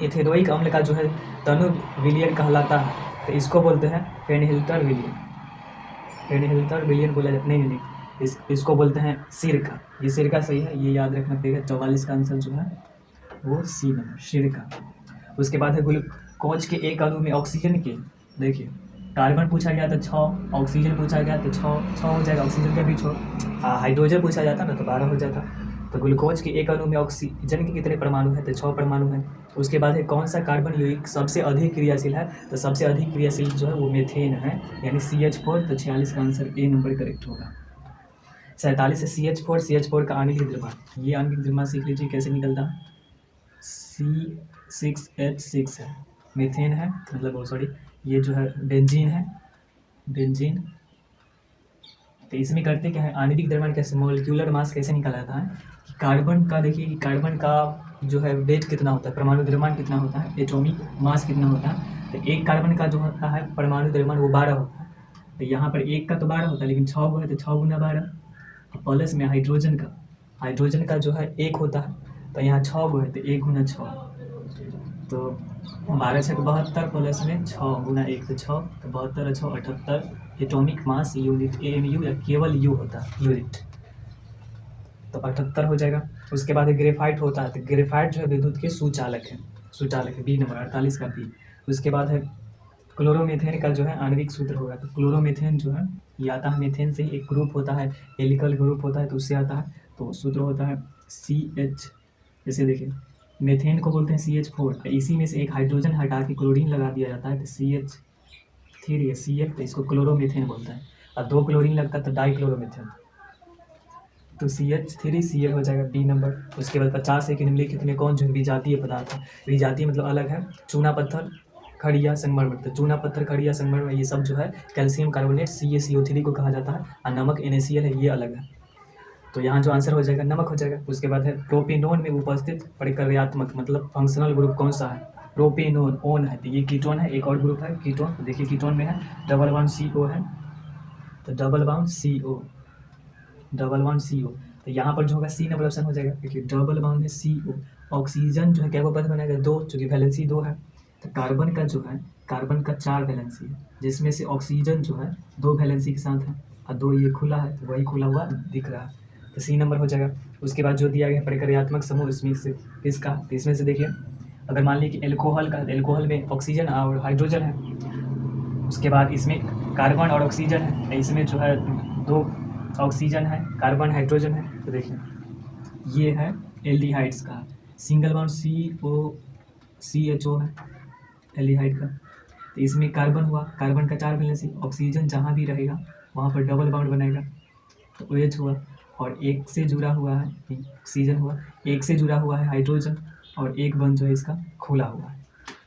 एथेनोइक अम्ल का जो है तनु विलियन कहलाता है, तो इसको बोलते हैं फेनहिल्टर विलियन, फेनहिल्टर विलियन बोला जाता है। नहीं, इसको बोलते हैं सिरका। ये सिरका सही है, ये याद रखना पड़ेगा। 44 का आंसर जो है वो सी नंबर सिरका। उसके बाद है ग्लूकोज के एक अणु में ऑक्सीजन के, देखिए कार्बन पूछा गया तो 6, ऑक्सीजन पूछा गया तो 6 हो जाएगा, ऑक्सीजन का भी 6, हाइड्रोजन पूछा जाता ना तो 12 हो जाता। तो ग्लूकोज के एक अणु में ऑक्सीजन के कितने परमाणु हैं। तो 6 परमाणु हैं। उसके बाद है कौन सा कार्बन यौगिक सबसे अधिक क्रियाशील है। तो सबसे अधिक क्रियाशील जो है वो मेथेन है यानी CH4। तो 46 का आंसर ए नंबर करेक्ट होगा। 47 है CH4 का आणविक द्रव्यमान। ये आणविक द्रव्यमान सीख लीजिए कैसे निकलता है। C6H6 है, मीथेन है, मतलब सॉरी ये जो है बेंजीन है, बेंजीन। तो इसमें करते क्या है, आणविक द्रव्यमान कैसे, मॉलिक्यूलर मास कैसे निकाला जाता है। कार्बन का देखिए कि कार्बन का जो है वेट कितना होता है, परमाणु द्रव्यमान कितना होता है, एटॉमिक मास कितना होता है। तो एक कार्बन का जो होता है परमाणु द्रव्यमान वो 12 होता है। तो यहाँ पर एक का तो 12 होता है, लेकिन 6 है तो 6 गुना 12। प्लस में हाइड्रोजन का जो है 1 होता है, तो यहाँ 6 है तो 1 गुना 6, तो 12 6 72 प्लस में 6 गुना 1 तो 6, तो 72 6 78 एटॉमिक मास यूनिट AMU या केवल यू होता है यूनिट, तो 78 हो जाएगा। उसके बाद ग्रेफाइट होता है, तो ग्रेफाइट जो है विद्युत के सुचालक है बी नंबर 48 का बी। उसके बाद है क्लोरोमीथेन का जो है आणविक सूत्र होगा। तो क्लोरोमीथेन जो है ये आता है मीथेन से ही, एक ग्रुप होता है हेलिकल ग्रुप होता है, तो उससे आता है। तो सूत्र होता है CH, जैसे देखिए मीथेन को बोलते हैं CH4, इसी में से एक हाइड्रोजन हटा के क्लोरीन लगा दिया जाता है, तो CH3 है Cl, तो इसको क्लोरोमीथेन बोलते हैं। और 2 क्लोरीन लगता है तो डाइक्लोरोमीथेन, तो CH3Cl हो जाएगा बी नंबर। उसके बाद 50 है कि निम्नलिखित में कौन जो विजातीय पदार्थ है। विजातीय मतलब अलग है, चूना पत्थर, खड़िया, संगमरमर। तो चूना पत्थर, खड़िया, संगमरमर ये सब जो है कैल्शियम कार्बोनेट CaCO3 को कहा जाता है, और नमक NaCl है, ये अलग है। तो यहाँ जो आंसर हो जाएगा नमक हो जाएगा। उसके बाद है प्रोपेनोन में उपस्थित प्रक्रियात्मक मतलब फंक्शनल ग्रुप कौन सा है। प्रोपेनोन ओन है, तो ये कीटोन है, एक और ग्रुप है कीटोन। तो देखिए कीटोन में है डबल बॉन्ड CO है, तो डबल बॉन्ड CO। तो यहाँ पर जो होगा सी नंबर ऑप्शन हो जाएगा, देखिए डबल बॉन्ड में CO। ऑक्सीजन जो है क्या पद बनेगा 2, चूँकि वैलेंसी 2 है। तो कार्बन का जो है, कार्बन का 4 वैलेंसी है, जिसमें से ऑक्सीजन जो है 2 वैलेंसी के साथ है, और 2 ये खुला है, तो वही खुला हुआ दिख रहा है, तो सी नंबर हो जाएगा। उसके बाद जो दिया गया प्रक्रियात्मक समूह इसमें से किसका, तो इसमें से देखिए अगर मान लीजिए कि एल्कोहल का, एल्कोहल में ऑक्सीजन और हाइड्रोजन है। उसके बाद इसमें कार्बन और ऑक्सीजन है, इसमें जो है 2 ऑक्सीजन है, कार्बन हाइड्रोजन है। तो देखिए ये है एल्डिहाइड्स का सिंगल बॉन्ड COCHO है एल्डिहाइड का। तो इसमें कार्बन हुआ, कार्बन का 4 वैलेंसी, ऑक्सीजन जहाँ भी रहेगा वहाँ पर डबल बॉन्ड बनेगा तो OH हुआ। और एक से जुड़ा हुआ है ऑक्सीजन हुआ, एक से जुड़ा हुआ है हाइड्रोजन, और एक बॉन्ड जो है इसका खुला हुआ है।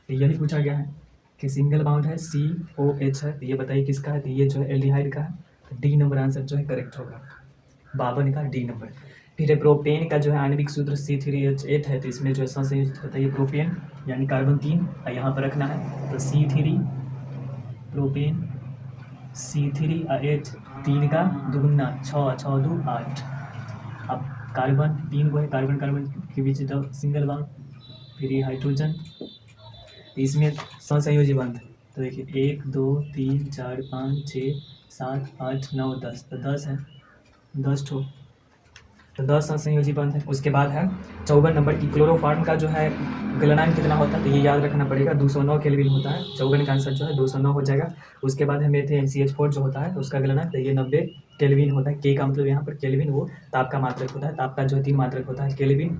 तो यही पूछा गया है कि सिंगल बॉन्ड है COH है, तो ये बताइए किसका है, तो ये जो है एल्डिहाइड का है। तो डी नंबर आंसर जो है करेक्ट होगा, 52 का डी नंबर। फिर है प्रोपेन का जो है आणविक सूत्र C3H8 है, तो इसमें जो है संयुक्त बताइए प्रोपेन यानी कार्बन 3 यहाँ पर रखना है, तो C3 प्रोपेन C3H 3 का दुगुना 6 6 2 8। अब कार्बन 3 को है, कार्बन कार्बन के बीच सिंगल बॉन्ड, फिर ये हाइड्रोजन, तो इसमें सहसंयोजी बंध, तो देखिए 1 2 3 4 5 6 7 8 9 10, तो 10 है, 10 ठो, तो 10 सहसंयोजी बंध है। उसके बाद है 54 नंबर की क्लोरोफॉर्म का जो है गलनांक कितना होता है, तो ये याद रखना पड़ेगा, 209 केल्विन होता है। 54 का आंसर जो है 209 हो जाएगा। उसके बाद है मीथेन CH4 जो होता है उसका गलनांक, तो ये 90 केल्विन होता है। के का मतलब यहाँ पर केल्विन वो ताप का मात्रक होता है, ताप का जो है 3 मात्रक होता है, केल्विन,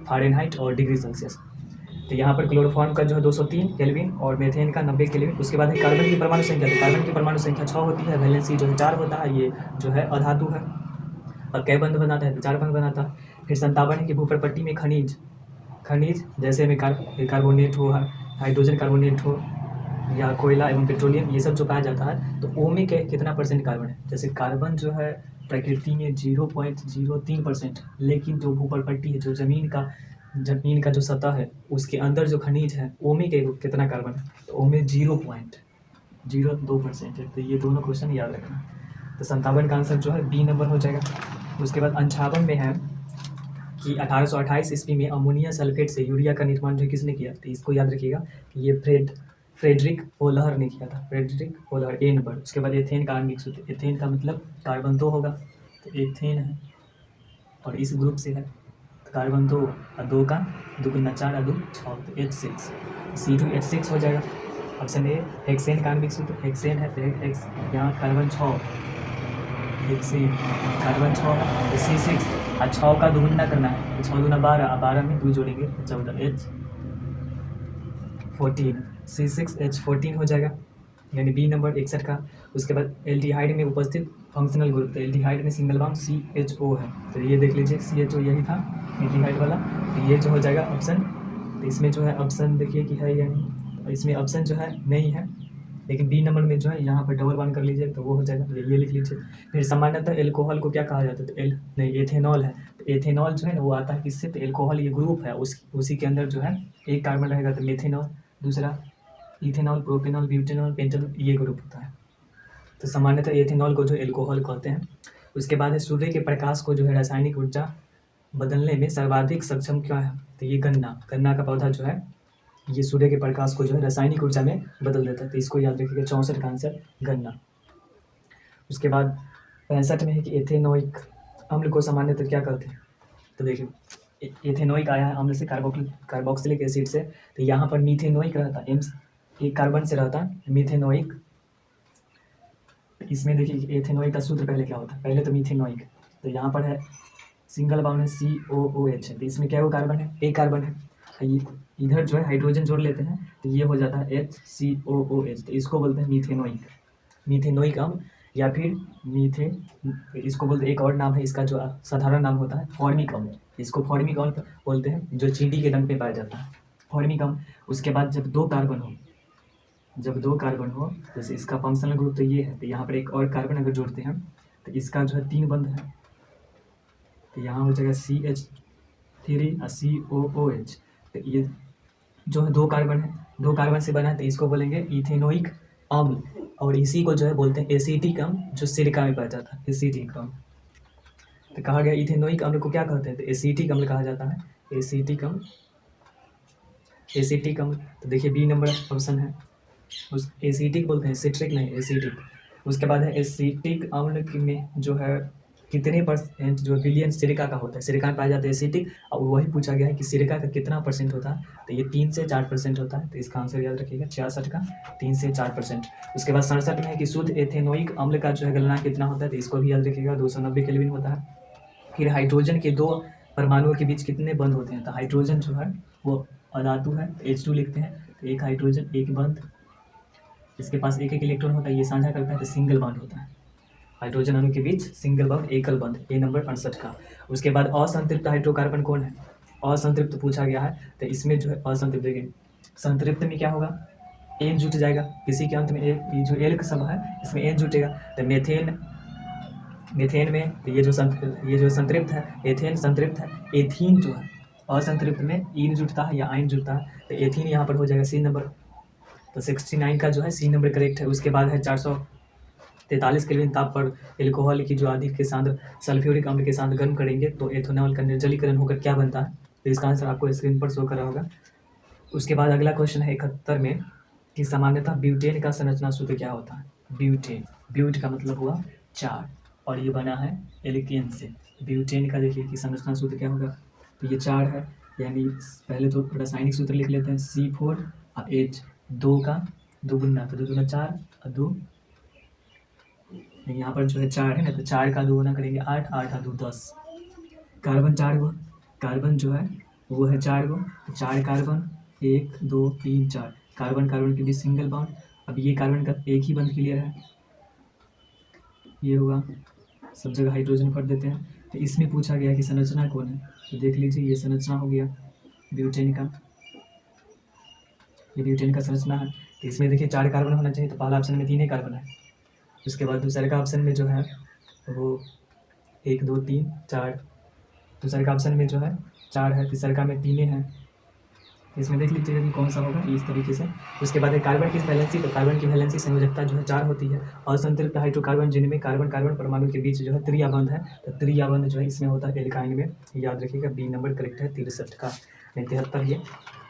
फ़ारेनहाइट और डिग्री सेल्सियस। तो यहाँ पर क्लोरोफॉर्म का जो है 203 केल्विन और मेथेन का 90 केल्विन। उसके बाद है कार्बन की परमाणु संख्या, तो कार्बन की परमाणु संख्या 6 होती है, वैलेंसी जो है 4 होता है, ये जो है अधातु है। और कै बंध बनाता है, तो 4 बंध बनाता है। फिर 57 है कि भूप्रपट्टी में खनिज, खनिज जैसे में कार्बोनेट हो, हाइड्रोजन कार्बोनेट हो, या कोयला एवं पेट्रोलियम, ये सब जो पाया जाता है, तो ओ में कितना % कार्बन है। जैसे कार्बन जो है प्रकृति में 0.03%, लेकिन जो भूप्रपट्टी है, जो जमीन का जो सतह है उसके अंदर जो खनिज है, ओ में कितना कार्बन है, तो ओ में 0.02% है। तो ये दोनों क्वेश्चन याद रखना। तो 57 का आंसर जो है बी नंबर हो जाएगा। उसके बाद 58 में है कि 1828 ईस्वी में अमोनिया सल्फेट से यूरिया का निर्माण जो किसने किया, तो इसको याद रखिएगा कि ये फ्रेडरिक वोल्हर ने किया था, फ्रेडरिक वोल्हर, ए नंबर। उसके बाद एथेन का आणविक सूत्र, एथेन का मतलब कार्बन 2 होगा, तो एथेन है और इस ग्रुप से है, तो कार्बन 2 और 2 का दुगुना 4 और 2 6, तो H6, C2H6 हो जाएगा। Option A. हेक्सेन का आणविक सूत्र, हेक्सेन है तो हेक्स, यहाँ कार्बन 6, हेक्सेन कार्बन 6 है, तो C6 और 6 का दुगुना करना है, तो 6 दूना 12 और 12 में 2 जोड़ेंगे तो 14, H14, C6H14 हो जाएगा, यानी बी नंबर 61 का। उसके बाद एल्डिहाइड में उपस्थित फंक्शनल ग्रुप, तो एल्डिहाइड में सिंगल बॉन्ड CHO है, तो ये देख लीजिए CHO यही था एल्डिहाइड वाला, तो ये जो हो जाएगा ऑप्शन। तो इसमें जो है ऑप्शन देखिए कि है या नहीं, तो इसमें ऑप्शन जो है नहीं है, लेकिन बी नंबर में जो है यहाँ पर डबल बॉन्ड कर लीजिए तो वो हो जाएगा, तो ये लिख लीजिए। फिर सामान्यतः एल्कोहल को क्या कहा जाता है, तो एथेनॉल है, तो एथेनॉल जो है ना वो आता है किससे, तो एल्कोहल ये ग्रुप है, उसी के अंदर जो है एक कार्बन रहेगा, तो मेथेनॉल, दूसरा इथेनॉल, प्रोपेनॉल, ब्यूटेनॉल, पेंटेनॉल, ये ग्रुप होता है। तो सामान्यतः एथेनॉल को जो एल्कोहल कहते हैं। उसके बाद है सूर्य के प्रकाश को जो है रासायनिक ऊर्जा बदलने में सर्वाधिक सक्षम क्या है, तो ये गन्ना का पौधा जो है ये सूर्य के प्रकाश को जो है रासायनिक ऊर्जा में बदल देता है, तो इसको याद रखिएगा, 64 का आंसर गन्ना। उसके बाद 65 में है कि एथेनोइक अम्ल को सामान्यतः क्या कहते हैं, तो देखिए एथेनोइक आया है अम्ल से, कार्बोक्सिलिक एसिड से, तो यहाँ पर मीथेनोइक रहता है, एक कार्बन से रहता है मीथेनोइक। इसमें देखिए एथेनोइक का सूत्र पहले क्या होता है, पहले तो मीथेनोइक, तो यहाँ पर है सिंगल बॉन्ड है COOH है, तो इसमें क्या वो कार्बन है, एक कार्बन है, इधर जो है हाइड्रोजन जोड़ लेते हैं तो ये हो जाता है HCOOH, तो इसको बोलते हैं मीथेनोइक अम्ल, या फिर इसको बोलते हैं, एक और नाम है इसका जो साधारण नाम होता है फॉर्मिक अम्ल, इसको फॉर्मिक अम्ल बोलते हैं, जो चींटी के रंग पे पाया जाता है, फॉर्मिक अम्ल। उसके बाद जब दो कार्बन हो, जैसे इसका फंक्शनल ग्रुप तो ये है, तो यहाँ पर एक और कार्बन अगर जोड़ते हैं तो इसका जो है 3 बंध है, तो यहाँ हो जाएगा CH3 और COOH, तो ये जो है 2 कार्बन है, 2 कार्बन से बना है, तो इसको बोलेंगे इथेनोइक अम्ल, और इसी को जो है बोलते हैं एसिटिक अम्ल, जो सिलिका में पाया जाता है, एसिटिक अम्ल। तो कहा गया इथेनोइक अम्ल को क्या कहते हैं, तो एसिटिक अम्ल कहा जाता है, एसिटिक अम्ल। तो देखिए बी नंबर ऑप्शन है, उस एसिटिक बोलते हैं, सिट्रिक नहीं, एसिटिक। उसके बाद है एसिटिक अम्ल में जो है कितने % जो बिलियन सिलिका का होता है, सिलिका में पाया जाता है एसिटिक, और वही पूछा गया है कि सिलिका का कितना % होता है, तो ये 3 से 4% होता है, तो इसका आंसर याद रखिएगा 66 का 3 से 4%। उसके बाद 67 में है कि शुद्ध एथेनोइक अम्ल का जो है गलनांक कितना होता है, तो इसको भी याद रखिएगा 290 केल्विन होता है। फिर हाइड्रोजन के 2 परमाणुओं के बीच कितने बंध होते हैं? तो हाइड्रोजन जो है वो अधातु है, तो H2 लिखते हैं, तो एक हाइड्रोजन एक बंध, इसके पास एक एक इलेक्ट्रॉन होता है, ये साझा करता है, तो सिंगल बॉन्ड होता है। हाइड्रोजन अणु के बीच सिंगल बॉन्ड एकल बंध, ये नंबर 68 का। उसके बाद असंतृप्त हाइड्रोकार्बन कौन है? असंतृप्त पूछा गया है, तो इसमें जो है असंतृप्त, देखिए संतृप्त में क्या होगा, एन जुट जाएगा, किसी के अंत में ये जो एल का सब है इसमें एन जुटेगा, तो मेथेन, मेथेन में तो ये जो संतृप्त है, एथेन संतृप्त है, एथीन जो है असंतृप्त में इन जुटता है या आइन जुटता है, तो एथीन यहाँ पर हो जाएगा सी नंबर, तो 69 का जो है सी नंबर करेक्ट है। उसके बाद है 443 केल्विन ताप पर एल्कोहल की जो अधिक के साथ सल्फ्यूरिक अम्ल के साथ गर्म करेंगे तो एथेनॉल का निर्जलीकरण होकर क्या बनता है, तो इसका आंसर आपको स्क्रीन पर शो कर रहा होगा। उसके बाद अगला क्वेश्चन है 71 में कि सामान्यतः ब्यूटेन का संरचना सूत्र क्या होता है? ब्यूटेन, ब्यूट का मतलब हुआ चार, और ये बना है एल्केन से। ब्यूटेन का देखिए कि संरचना सूत्र क्या होगा, तो ये चार है, यानी पहले तो रासायनिक सूत्र लिख लेते हैं, C4 और H, दो का दोगुना, तो दो दूना चार और दो, यहाँ पर जो है चार है ना, तो चार का दोगुना करेंगे आठ, आठ और दो 10। कार्बन चार गो, कार्बन जो है वो है चार गो, तो चार कार्बन, एक दो तीन चार, कार्बन कार्बन के बीच सिंगल बॉन्ड। अब ये कार्बन का एक ही बंध क्लियर है, ये होगा, सब जगह हाइड्रोजन भर देते हैं। तो इसमें पूछा गया कि संरचना कौन है, तो देख लीजिए ये संरचना हो गया ब्यूटेन का, ये ब्यूटेन का संरचना है। तो इसमें देखिए चार कार्बन होना चाहिए, तो पहला ऑप्शन में तीन ही कार्बन है। उसके बाद दूसरे का ऑप्शन में जो है वो एक दो तीन चार, दूसरे का ऑप्शन में जो है चार है, तीसरे का में तीन है। इसमें देख लीजिएगा कि कौन सा होगा इस तरीके से। उसके बाद है कार्बन की वैलेंसी, तो कार्बन की वैलेंसी संयोजकता जो है चार होती है। असंतृप्त हाइड्रोकार्बन जिनमें कार्बन कार्बन परमाणु के बीच जो है त्रियाबंध है, तो त्रियाबंध जो है इसमें होता है एल्काइन में, याद रखिएगा बी नंबर करेक्ट है 63 का, 73 ये।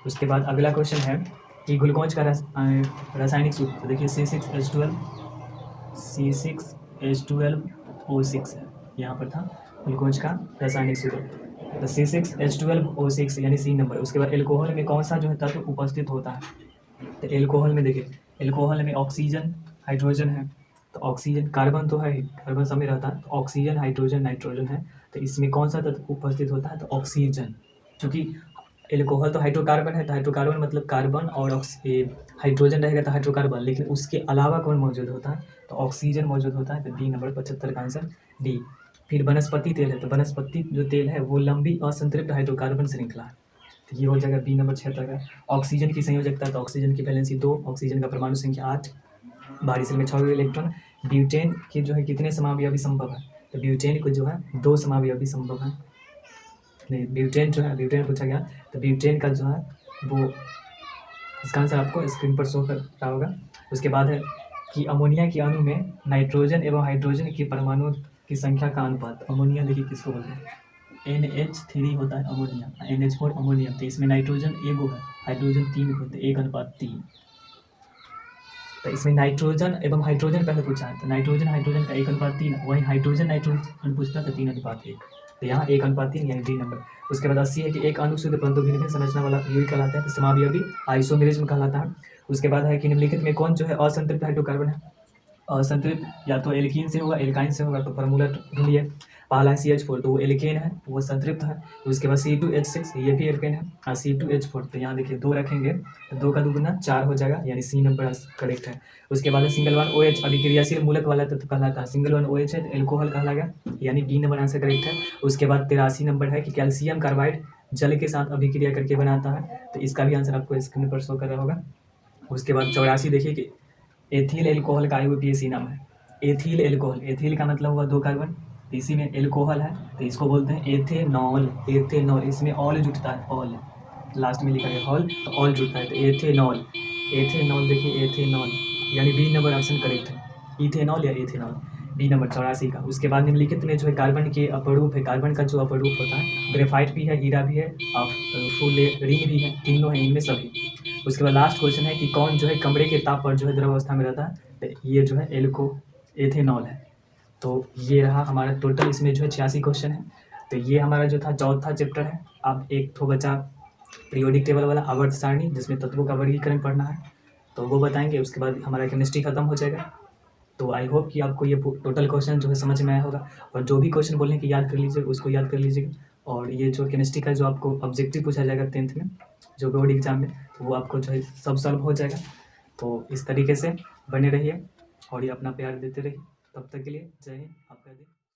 उसके बाद अगला क्वेश्चन है कि ग्लूकोज का रासायनिक सूत्र, तो देखिए C6H12O6 है, यहाँ पर था ग्लूकोज का रासायनिक सूत्र, तो C6H12O6 यानी सी नंबर। उसके बाद एल्कोहल में कौन सा जो है तत्व उपस्थित होता है, तो एल्कोहल में देखिए, एल्कोहल में ऑक्सीजन हाइड्रोजन है, तो ऑक्सीजन, कार्बन तो है, कार्बन सब में रहता है, तो ऑक्सीजन हाइड्रोजन नाइट्रोजन है, तो इसमें कौन सा तत्व उपस्थित होता है, तो ऑक्सीजन। चूँकि एल्कोहल तो हाइड्रोकार्बन है, तो हाइड्रोकार्बन मतलब कार्बन और हाइड्रोजन रहेगा तो हाइड्रोकार्बन, लेकिन उसके अलावा कौन मौजूद होता है, तो ऑक्सीजन मौजूद होता है, तो बी नंबर 75 का आंसर डी। फिर वनस्पति तेल है, तो वनस्पति जो तेल है वो लंबी असंतृप्त हाइड्रोकार्बन श्रृंखला है, तो ये हो जाएगा बी नंबर 76 का। ऑक्सीजन की संयोजकता, तो ऑक्सीजन की वैलेंसी 2, ऑक्सीजन का परमाणु संख्या 8, बाहरी सेल में 6 इलेक्ट्रॉन। ब्यूटेन के जो है कितने समावयवी संभव है, तो ब्यूटेन को जो है 2 समावयवी संभव है। नहीं, ब्यूटेन जो है, ब्यूटेन पूछा गया, तो ब्यूटेन का जो है वो, इसका आंसर आपको स्क्रीन पर शो कर रहा होगा। उसके बाद है कि अमोनिया के अणु में नाइट्रोजन एवं हाइड्रोजन के परमाणुओं की संख्या का अनुपात, अमोनिया देखिए किसको बोलते हैं, NH3 होता है अमोनिया, NH4 अमोनियम, तो इसमें नाइट्रोजन एगो है, हाइड्रोजन 3 होते हैं, 1:3। तो इसमें नाइट्रोजन एवं हाइड्रोजन पहले पूछा है, तो नाइट्रोजन हाइड्रोजन का 1:3, वहीं हाइड्रोजन नाइट्रोजन पूछता है तो 3:1, तो यहाँ 1:3 यानी डी नंबर। उसके बाद 80 है कि एक अणुशुद्ध परंतु भिन्न भिन्न संरचना वाला यौगिक कहलाता है, तो समावयवी आइसोमेरिज्म कहलाता है। उसके बाद है कि निम्नलिखित में कौन जो है असंतृप्त हाइड्रोकार्बन है, असंतृप्त या तो एल्कीन से होगा, एल्काइन से होगा, तो फार्मूला ढूंढिए। पहला है CH4, तो वो एल्केन है, वो संतृप्त है। उसके बाद C2H6, ये भी एल्केन है, और C2H4, तो यहाँ देखिए 2 रखेंगे तो 2 का 2 4 हो जाएगा, यानी सी नंबर करेक्ट है। उसके बाद है सिंगल वन OH, अभिक्रियाशील मूलक वाला तत्व कहलाता है, सिंगल वन OH है तो एल्कोहल कहलाएगा, यानी बी नंबर आंसर करेक्ट है। उसके बाद 83 नंबर है कि कैल्शियम कार्बाइड जल के साथ अभिक्रिया करके बनाता है, तो इसका भी आंसर आपको स्क्रीन पर शो कर रहा होगा। उसके बाद 84 देखिए कि एथिल एल्कोहल का IUPAC नाम है, एथिल एल्कोहल, एथिल का मतलब हुआ 2 कार्बन, इसी में एल्कोहल है तो इसको बोलते हैं एथेनॉल, एथेनॉल, इसमें ऑल जुटता है, ऑल लास्ट में लिखा है हॉल, तो ऑल जुटता है, तो एथेनॉल, एथेनॉल देखिए एथेनॉल, यानी बी नंबर ऑप्शन करेक्ट है, इथेनॉल या एथेनॉल, बी नंबर 84 का। उसके बाद निम्नलिखित में जो है कार्बन के अपरूप है, कार्बन का जो अपरूप होता है, ग्रेफाइट भी है, हीरा भी है, और फुल रिंग भी है, तीनों है इनमें सभी। उसके बाद लास्ट क्वेश्चन है कि कौन जो है कमरे के ताप पर जो है द्रव अवस्था में रहता है, तो ये जो है एथेनॉल है। तो ये रहा हमारा टोटल, इसमें जो है 86 क्वेश्चन है। तो ये हमारा जो था चौथा चैप्टर है। अब एक तो बचा पीरियोडिक टेबल वाला आवर्त सारणी, जिसमें तत्वों का वर्गीकरण पढ़ना है, तो वो बताएंगे। उसके बाद हमारा केमिस्ट्री खत्म हो जाएगा। तो आई होप कि आपको ये टोटल क्वेश्चन जो है समझ में आया होगा, और जो भी क्वेश्चन बोलने की याद कर लीजिएगा, उसको याद कर लीजिएगा। और ये जो केमिस्ट्री का जो आपको ऑब्जेक्टिव पूछा जाएगा 10th में जो बोर्ड एग्जाम में, तो वो आपको जो है सब सॉल्व हो जाएगा। तो इस तरीके से बने रहिए और ये अपना प्यार देते रहिए। तब तक के लिए जय हिंद, आपका दिन